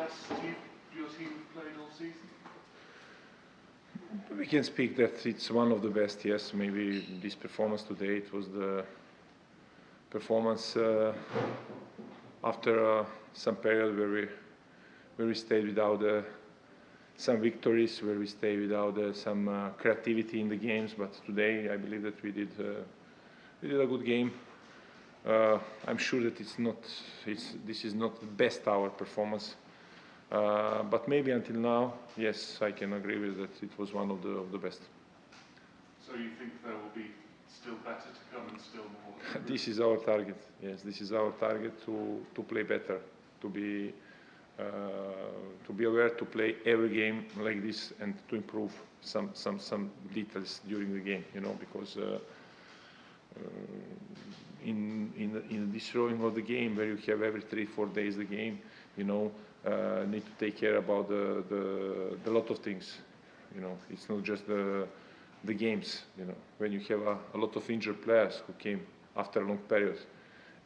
best your team have played all season? We can speak that it's one of the best, yes. Maybe this performance today, it was the performance after some period where we stayed without some victories, where we stayed without some creativity in the games. But today, I believe that we did a good game. I'm sure that this is not the best hour performance, but maybe until now, yes, I can agree with that. It was one of the best. So you think there will be still better to come and still more? This is our target. Yes, this is our target to play better, to be aware, to play every game like this, and to improve some details during the game. You know, because in this showing of the game, where you have every 3-4 days the game, you know, need to take care about the lot of things. You know, it's not just the games. You know, when you have a lot of injured players who came after a long period,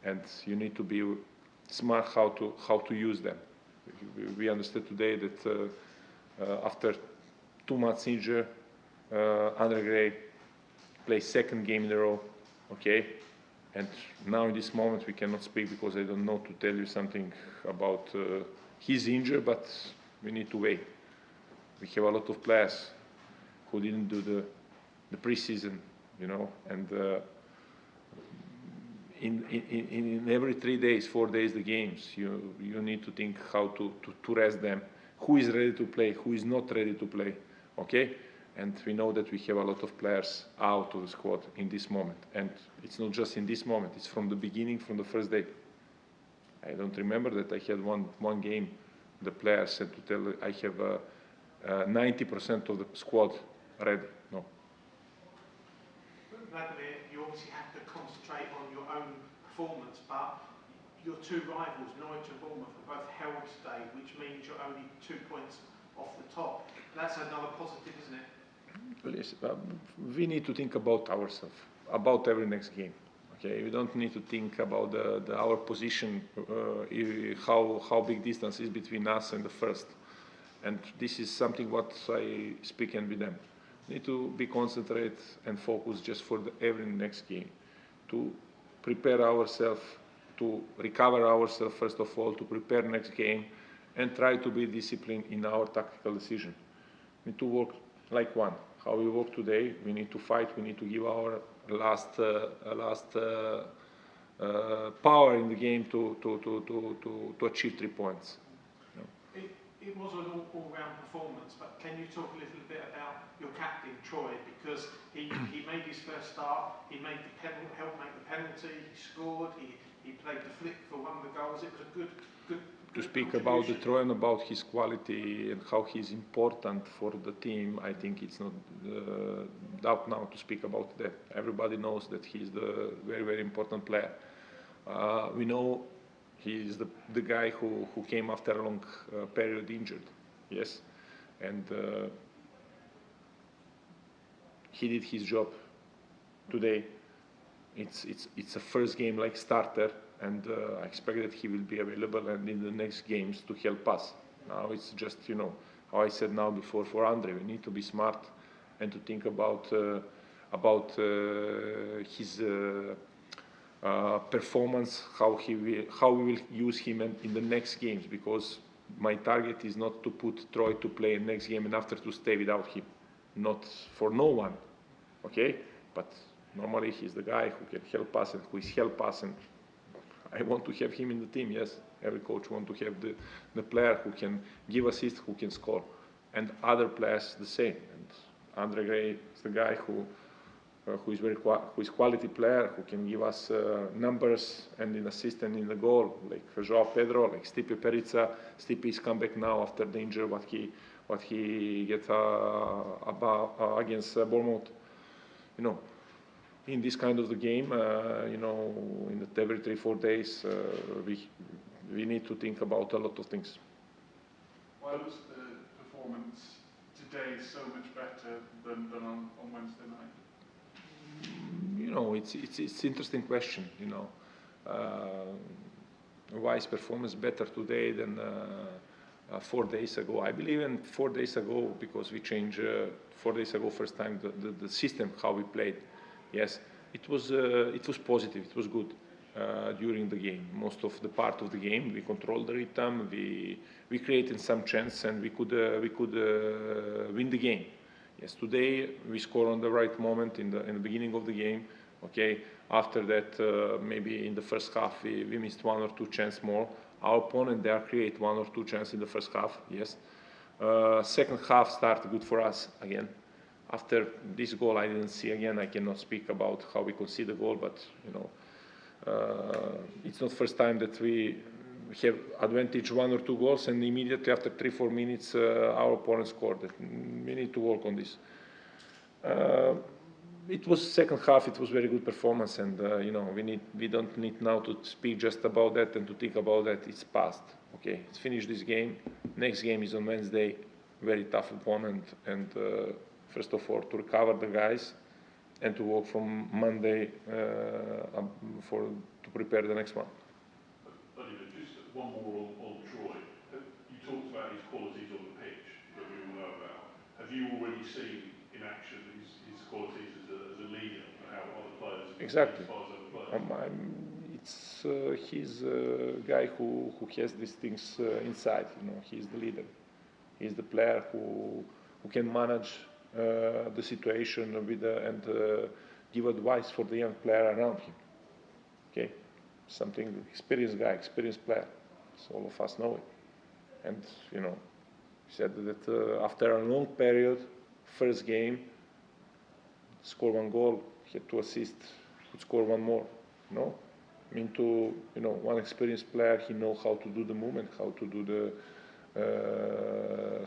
and you need to be smart how to use them. We understood today that after 2 months injured, Andre Gray plays second game in a row. Okay, and now in this moment we cannot speak because I don't know to tell you something about his injury, but we need to wait. We have a lot of players who didn't do the preseason, you know, and in every 3 days, 4 days the games, you need to think how to rest them, who is ready to play, who is not ready to play, okay? And we know that we have a lot of players out of the squad in this moment. And it's not just in this moment, it's from the beginning, from the first day. I don't remember that I had one game, the players said to tell I have 90% of the squad ready. No. Vladimir, you obviously have to concentrate on your own performance, but your two rivals, Norwich and Bournemouth, are both held today, which means you're only 2 points off the top. That's another positive, isn't it? Well, yes, we need to think about ourselves, about every next game. Okay, we don't need to think about our position, how big distance is between us and the first. And this is something what I speak with them. Need to be concentrated and focused just for every next game, to prepare ourselves, to recover ourselves first of all, to prepare next game, and try to be disciplined in our tactical decision. We need to work like one. How we work today, we need to fight, we need to give our last power in the game to achieve 3 points. You know. It was an all-round performance, but can you talk a little bit about your captain, Troy? Because he made his first start, he made helped make the penalty, he scored, he played the flick for one of the goals. It was a good to speak about the Troy and about his quality and how he's important for the team, I think it's not doubt now to speak about that. Everybody knows that he's the very, very important player. We know he's the guy who came after a long period injured, yes, and he did his job today. It's a first game like starter, and I expect that he will be available and in the next games to help us. Now it's just, you know, how I said now before for Andre, we need to be smart and to think about his performance, how we will use him in the next games, because my target is not to put Troy to play next game and after to stay without him. Not for no one, okay? But normally he's the guy who can help us and who is help us, and I want to have him in the team, yes. Every coach wants to have the player who can give assists, who can score. And other players the same. And Andre Gray is the guy who is quality player, who can give us numbers and in assist and in the goal, like João Pedro, like Stipe Perica. Stipe is come back now after the injury, what he get against Bournemouth. You know, in this kind of the game, you know, in every 3-4 days, we need to think about a lot of things. Why was the performance today so much better than on Wednesday night? You know, it's interesting question. You know, why is performance better today than 4 days ago. I believe in 4 days ago, because we changed 4 days ago first time the system how we played. Yes, it was positive. It was good during the game. Most of the part of the game we controlled the rhythm. We created some chance and we could win the game. Yes, today we score on the right moment in the beginning of the game. Okay, after that maybe in the first half we missed 1 or 2 chances more. Our opponent there create 1 or 2 chances in the first half. Yes, second half started good for us again. After this goal I didn't see again. I cannot speak about how we could see the goal, but you know, it's not first time that we have advantage 1 or 2 goals and immediately after 3-4 minutes our opponent scored. We need to work on this. It was second half. It was very good performance, and you know, we don't need now to speak just about that and to think about that. It's past. Okay, it's finished this game. Next game is on Wednesday. Very tough opponent, and first of all to recover the guys and to work from Monday to prepare the next one. Just one more on Troy. You talked about his qualities on the pitch that we all know about. Have you already seen in action his qualities as a leader and how other players exactly. Other players? He's a guy who has these things inside. You know, he's the leader. He's the player who can manage the situation with and give advice for the young player around him. Okay, something experienced guy, experienced player. So all of us know it. And you know, he said that after a long period, first game, score 1 goal, he had 2 assists, could score 1 more. You know, I mean, one experienced player, he knows how to do the movement, how to do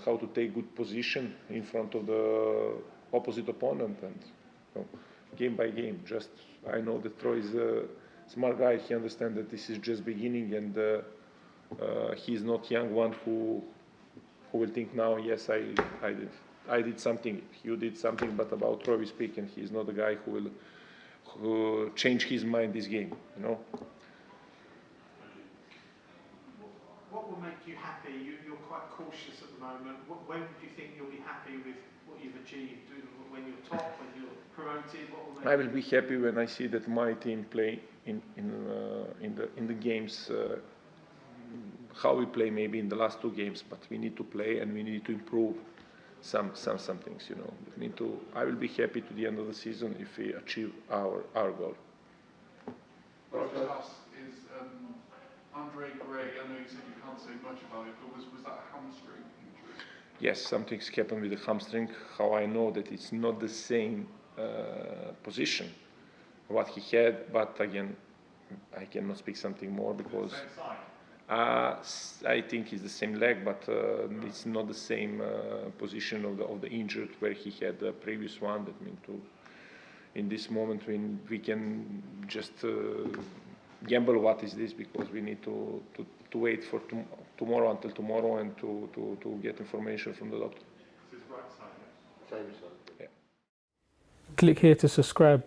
how to take good position in front of the opposite opponent, and you know, game by game. Just I know that Troy is a smart guy. He understands that this is just beginning, and he's not young one who will think now, yes, I did something, you did something, but about Troy we speak, and he's not the guy who will change his mind this game, you know. What will make you happy? You're quite cautious at the moment. When do you think you'll be happy with what you've achieved? When you're top, when you're promoted? What will make I will be happy when I see that my team play in the games how we play maybe in the last 2 games, but we need to play and we need to improve some things, you know. I will be happy to the end of the season if we achieve our goal. What I was going to ask is, Andre Gray, I know you said you can't say much about it, but was that a hamstring injury? Yes, something's happened with the hamstring. How I know that it's not the same position what he had, but again, I cannot speak something more because I think it's the same leg, but it's not the same position of the injured where he had the previous one. That means in this moment when we can just gamble what is this, because we need to wait for tomorrow until tomorrow and to get information from the doctor. It's his right side, yes? Same side. Yeah. Click here to subscribe.